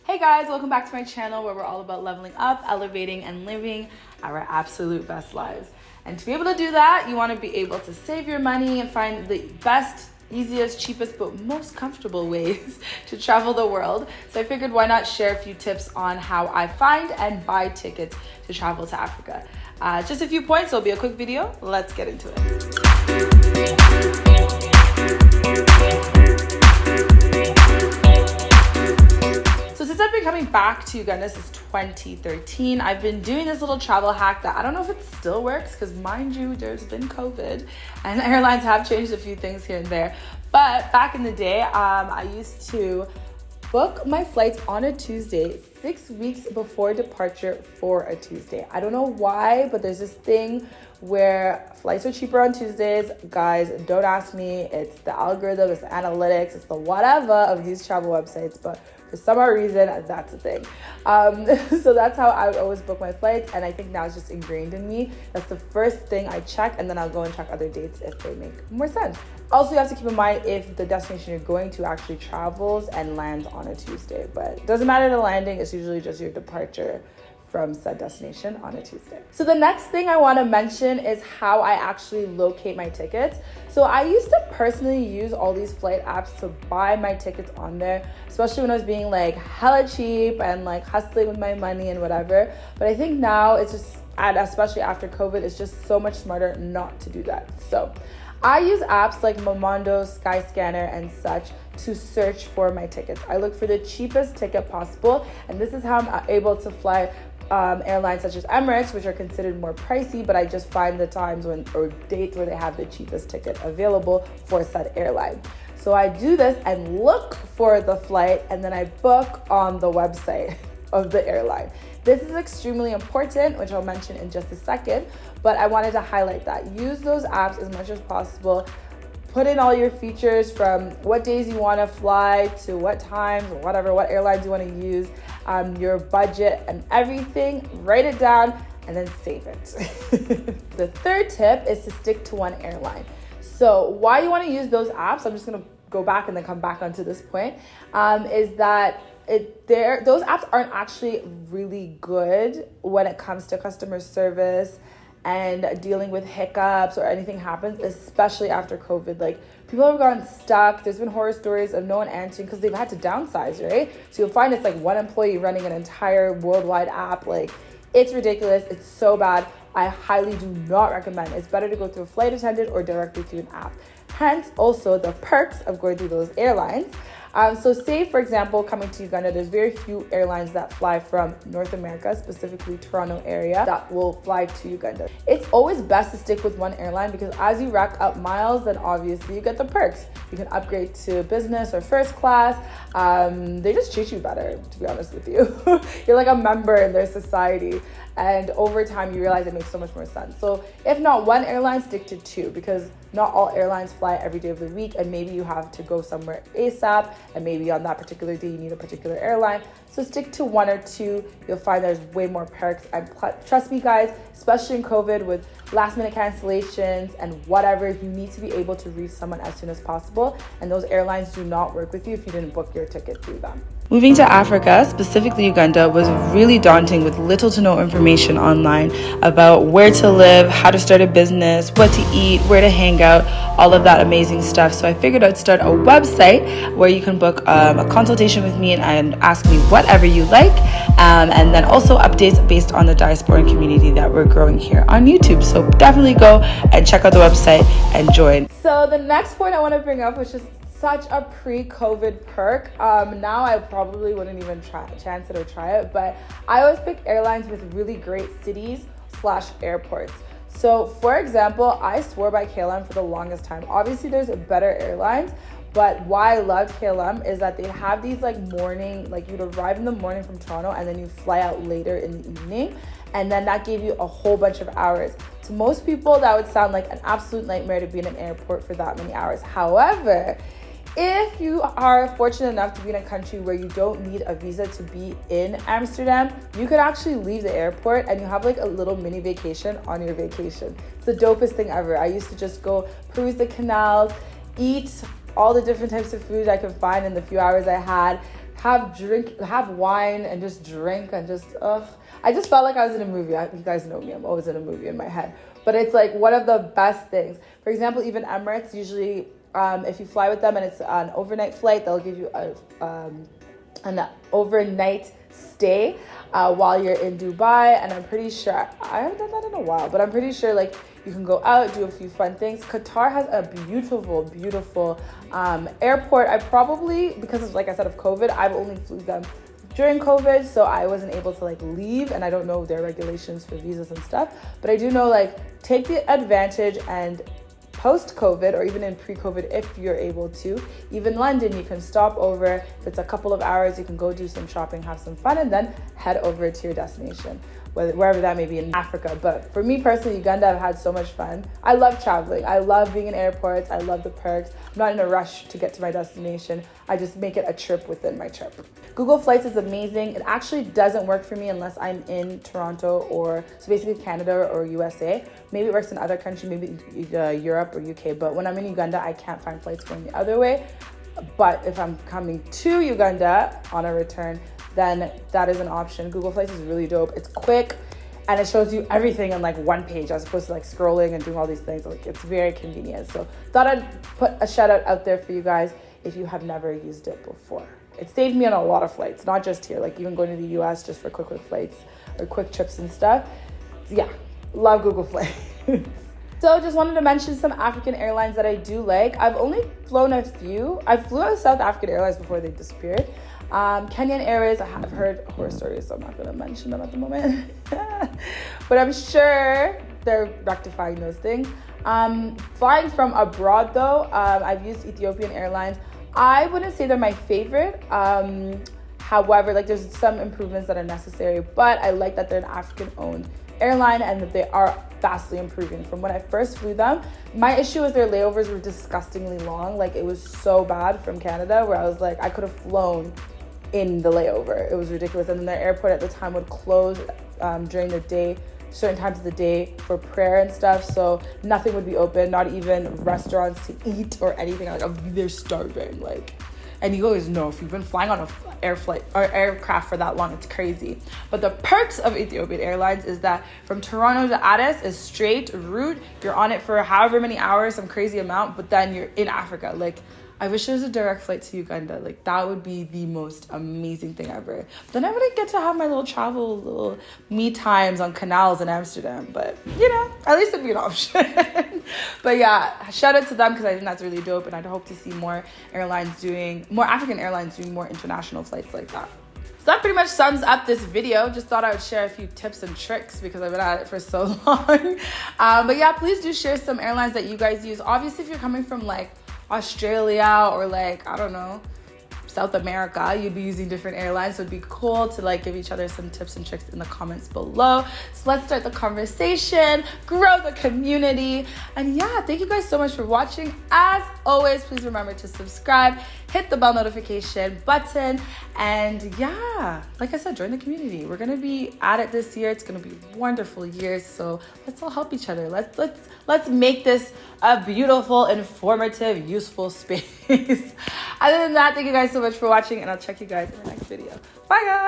Hey guys, welcome back to my channel where we're all about leveling up, elevating, and living our absolute best lives. And to be able to do that, you want to be able to save your money and find the best, easiest, cheapest, but most comfortable ways to travel the world. So I figured why not share a few tips on how I find and buy tickets to travel to Africa. Just a few points, so it'll be a quick video. Let's get into it. So since I've been coming back to Uganda since 2013, I've been doing this little travel hack that I don't know if it still works because mind you, there's been COVID and airlines have changed a few things here and there. But back in the day, I used to book my flights on a Tuesday 6 weeks before departure for a Tuesday. I don't know why, but there's this thing where flights are cheaper on Tuesdays. Guys, don't ask me. It's the algorithm, it's the analytics, it's the whatever of these travel websites, but for some odd reason, that's a thing. So that's how I would always book my flights, and I think now it's just ingrained in me. That's the first thing I check, and then I'll go and check other dates if they make more sense. Also, you have to keep in mind if the destination you're going to actually travels and lands on a Tuesday, but it doesn't matter the landing, it's usually just your departure from said destination on a Tuesday. So the next thing I want to mention is how I actually locate my tickets. So I used to personally use all these flight apps to buy my tickets on there, especially when I was being like hella cheap and like hustling with my money and whatever. But I think now it's just, and especially after COVID, it's just so much smarter not to do that. So I use apps like Momondo, Skyscanner, and such to search for my tickets. I look for the cheapest ticket possible, and this is how I'm able to fly airlines such as Emirates, which are considered more pricey, but I just find the times when or dates where they have the cheapest ticket available for said airline. So I do this and look for the flight, and then I book on the website of the airline. This is extremely important, which I'll mention in just a second, but I wanted to highlight that. Use those apps as much as possible. Put in all your features from what days you want to fly to what times, or whatever, what airlines you want to use, your budget and everything. Write it down and then save it. The third tip is to stick to one airline. So why you want to use those apps, I'm just going to go back and then come back onto this point, is that those apps aren't actually really good when it comes to customer service and dealing with hiccups or anything happens, especially after COVID. Like, people have gotten stuck. There's been horror stories of no one answering because they've had to downsize, right? So you'll find it's like one employee running an entire worldwide app. Like, it's ridiculous. It's so bad. I highly do not recommend. It's better to go through a flight attendant or directly through an app. Hence, also the perks of going through those airlines. So say, for example, coming to Uganda, there's very few airlines that fly from North America, specifically Toronto area, that will fly to Uganda. It's always best to stick with one airline because as you rack up miles, then obviously you get the perks. You can upgrade to business or first class. They just treat you better, to be honest with you. You're like a member in their society. And over time, you realize it makes so much more sense. So if not one airline, stick to two, because not all airlines fly every day of the week, and maybe you have to go somewhere ASAP, and maybe on that particular day you need a particular airline. So stick to one or two. You'll find there's way more perks. And trust me, guys, especially in COVID with last minute cancellations and whatever, you need to be able to reach someone as soon as possible. And those airlines do not work with you if you didn't book your ticket through them. Moving to Africa, specifically Uganda, was really daunting with little to no information online about where to live, how to start a business, what to eat, where to hang out, all of that amazing stuff. So I figured I'd start a website where you can book a consultation with me and ask me whatever you like, and then also updates based on the diaspora community that we're growing here on YouTube. So definitely go and check out the website and join. So the next point I want to bring up, which is such a pre-COVID perk. Now I probably wouldn't even chance it or try it, but I always pick airlines with really great cities/airports. So for example, I swore by KLM for the longest time. Obviously there's better airlines, but why I loved KLM is that they have these like morning, like you'd arrive in the morning from Toronto and then you fly out later in the evening. And then that gave you a whole bunch of hours. To most people, that would sound like an absolute nightmare to be in an airport for that many hours. However, if you are fortunate enough to be in a country where you don't need a visa to be in Amsterdam, you could actually leave the airport and you have like a little mini vacation on your vacation. It's the dopest thing ever. I used to just go peruse the canals, eat all the different types of food I could find in the few hours I had, have wine and just drink and just, I just felt like I was in a movie. You guys know me, I'm always in a movie in my head. But it's like one of the best things. For example, even Emirates, usually if you fly with them and it's an overnight flight, they'll give you an overnight stay while you're in Dubai. And I'm pretty sure, I haven't done that in a while, but I'm pretty sure like you can go out, do a few fun things. Qatar has a beautiful, beautiful airport. I probably, because of, like I said, of COVID, I've only flew them during COVID, so I wasn't able to like leave, and I don't know their regulations for visas and stuff, but I do know like take the advantage and post-COVID or even in pre-COVID, if you're able to, even London, you can stop over. If it's a couple of hours, you can go do some shopping, have some fun, and then head over to your destination, wherever that may be in Africa. But for me personally, Uganda, I've had so much fun. I love traveling. I love being in airports. I love the perks. I'm not in a rush to get to my destination. I just make it a trip within my trip. Google Flights is amazing. It actually doesn't work for me unless I'm in Toronto or so basically Canada or USA. Maybe it works in other countries, maybe Europe or UK. But when I'm in Uganda, I can't find flights going the other way. But if I'm coming to Uganda on a return, then that is an option. Google Flights is really dope. It's quick and it shows you everything on like one page as opposed to like scrolling and doing all these things. Like it's very convenient. So thought I'd put a shout out there for you guys if you have never used it before. It saved me on a lot of flights, not just here, like even going to the US just for quick flights or quick trips and stuff. So yeah, love Google Flights. So just wanted to mention some African airlines that I do like. I've only flown a few. I flew out South African Airlines before they disappeared. Kenyan Airways, I have heard horror stories, so I'm not going to mention them at the moment. But I'm sure they're rectifying those things. Flying from abroad though, I've used Ethiopian Airlines. I wouldn't say they're my favorite. However, like there's some improvements that are necessary, but I like that they're an African-owned airline and that they are vastly improving. From when I first flew them, my issue was their layovers were disgustingly long. Like it was so bad from Canada where I was like, I could have flown in the layover. It was ridiculous. And then their airport at the time would close during the day, certain times of the day for prayer and stuff. So nothing would be open, not even restaurants to eat or anything. Like they're starving. Like, and you always know if you've been flying on an aircraft for that long, it's crazy. But the perks of Ethiopian Airlines is that from Toronto to Addis is straight route. You're on it for however many hours, some crazy amount, but then you're in Africa. Like, I wish there was a direct flight to Uganda. Like, that would be the most amazing thing ever. But then I wouldn't get to have my little me times on canals in Amsterdam. But, you know, at least it'd be an option. But yeah, shout out to them because I think that's really dope. And I'd hope to see more African airlines doing more international flights like that. So that pretty much sums up this video. Just thought I would share a few tips and tricks because I've been at it for so long. But yeah, please do share some airlines that you guys use. Obviously, if you're coming from like Australia or like, I don't know, South America, you'd be using different airlines. So it'd be cool to like give each other some tips and tricks in the comments below. So let's start the conversation, grow the community. And yeah, thank you guys so much for watching. As always, please remember to subscribe, hit the bell notification button. And yeah, like I said, join the community. We're gonna be at it this year. It's gonna be wonderful years. So let's all help each other. Let's make this a beautiful, informative, useful space. Other than that, thank you guys so much for watching, and I'll check you guys in the next video. Bye guys.